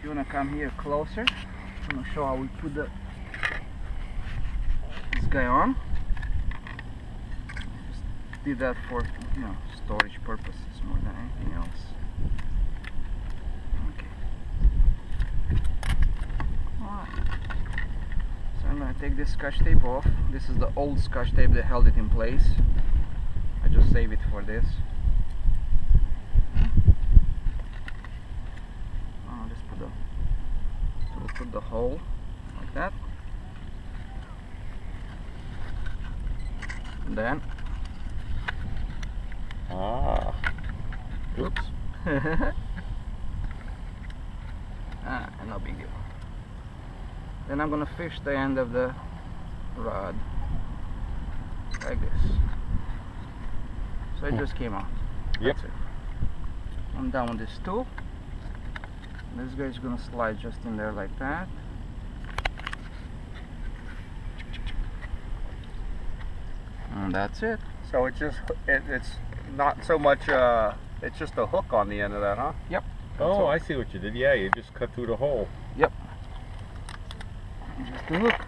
If you wanna come here closer, I'm gonna show how we put this guy on. Just did that for, you know, storage purposes more than anything else. Okay. Alright. So I'm gonna take this Scotch tape off. This is the old Scotch tape that held it in place. I just save it for this. Put the hole like that, and then oops. No big deal. Then I'm gonna fish the end of the rod like this, so it just came out. Yep. That's it. I'm done with this tool. This guy's gonna slide just in there like that. And that's it. So it's just it's not so much it's just a hook on the end of that, huh? Yep. Oh, I see what you did. Yeah, you just cut through the hole. Yep. Just a hook.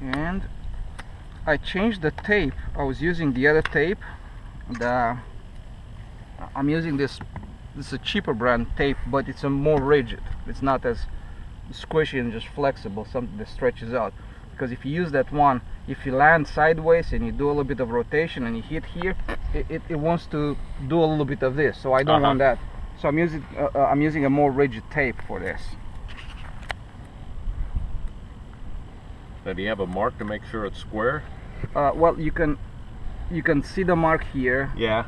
And I changed the tape. I was using the other tape. I'm using this is a cheaper brand tape, but it's a more rigid. It's not as squishy and just flexible, something that stretches out. Because if you use that one, if you land sideways and you do a little bit of rotation and you hit here, it wants to do a little bit of this. So I don't want that. So I'm using a more rigid tape for this. So do you have a mark to make sure it's square? Well, you can see the mark here. Yeah.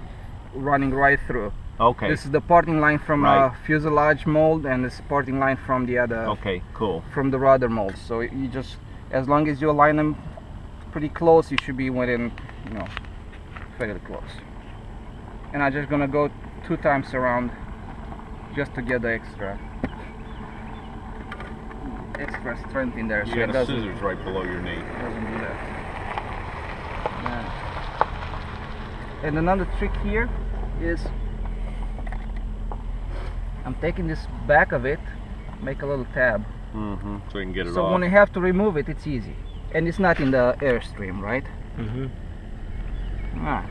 Running right through. Okay. This is the parting line from fuselage mold, and this parting line from the other. Okay, cool. From the rudder mold. So you just, as long as you align them pretty close, you should be within, you know, fairly close. And I'm just gonna go 2 times around, just to get the extra strength in there. You so got a scissors right below your knee. Doesn't do that. And another trick here is, I'm taking this back of it, make a little tab. So you can get it off. So when you have to remove it, it's easy. And it's not in the airstream, right? Alright.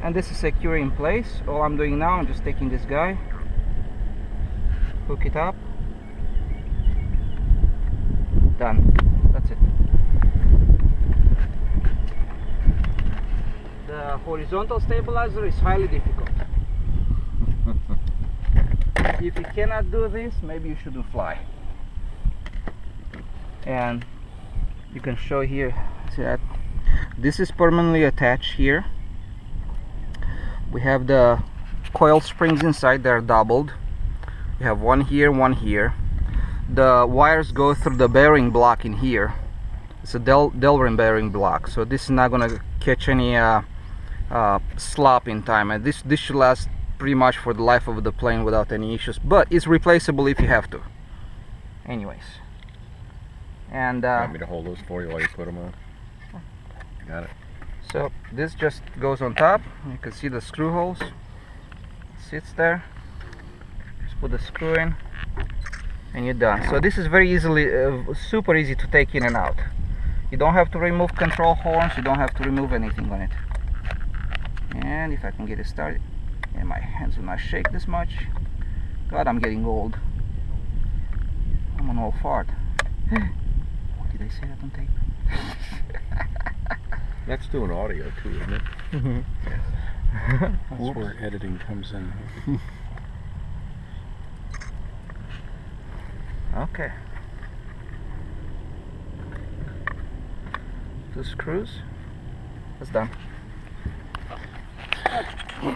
And this is secure in place. All I'm doing now, I'm just taking this guy, hook it up, done. That's it. The horizontal stabilizer is highly difficult. If you cannot do this, maybe you shouldn't fly. And you can show here, see that this is permanently attached here. We have the coil springs inside, they're doubled. You have one here, one here. The wires go through the bearing block in here. It's a Delrin bearing block, so this is not gonna catch any slop in time, and this should last pretty much for the life of the plane without any issues, but it's replaceable if you have to. Anyways, and want me to hold those for you while you put them on? Got it. So this just goes on top. You can see the screw holes. It sits there. Just put the screw in, and you're done. So this is very easily, super easy to take in and out. You don't have to remove control horns. You don't have to remove anything on it. And if I can get it started, and my hands will not shake this much. God, I'm getting old. I'm an old fart. What did I say that on tape? That's doing audio too, isn't it? That's where editing comes in. Okay. 2 screws. That's done.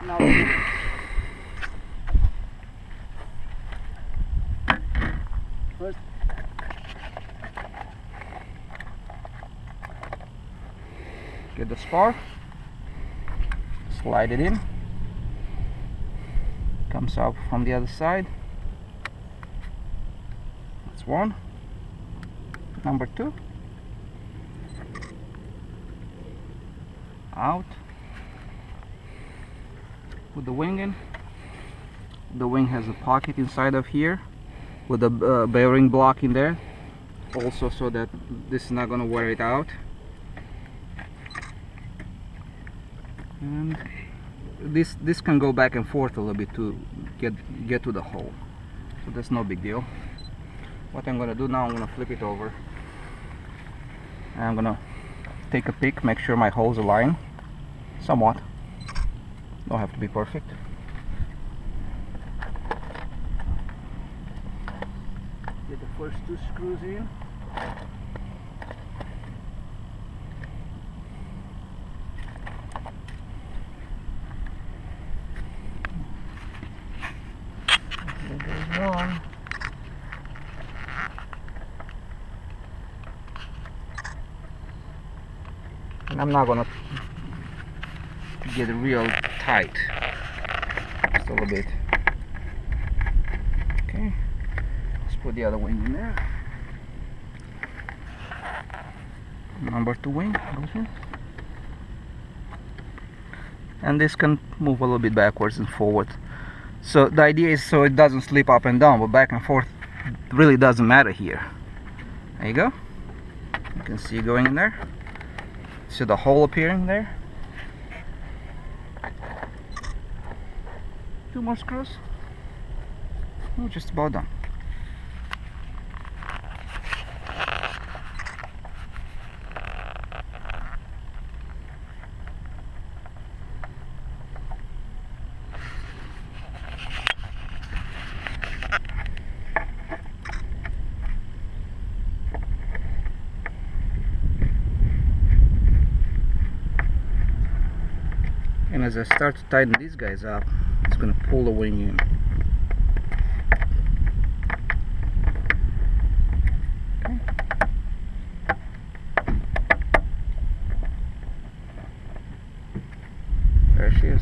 Now first, get the spar, slide it in, comes out from the other side. That's one. Number 2, out. Put the wing in, The wing has a pocket inside of here with a bearing block in there, also so that this is not going to wear it out. And this can go back and forth a little bit to get to the hole, so that's no big deal. What I'm going to do now, I'm going to flip it over and I'm going to take a pick, make sure my holes align somewhat. Don't have to be perfect. Get the first 2 screws in. There goes one. And I'm not gonna get it real tight, just a little bit. Okay, let's put the other wing in there. Number 2 wing goes in. And this can move a little bit backwards and forward. So the idea is so it doesn't slip up and down, but back and forth really doesn't matter here. There you go. You can see it going in there. See the hole appearing there. 2 more screws. We're just about done. And as I start to tighten these guys up, it's going to pull the wing in. Okay. There she is.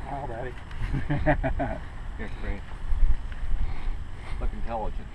Smile, Daddy. You're great. Look intelligent.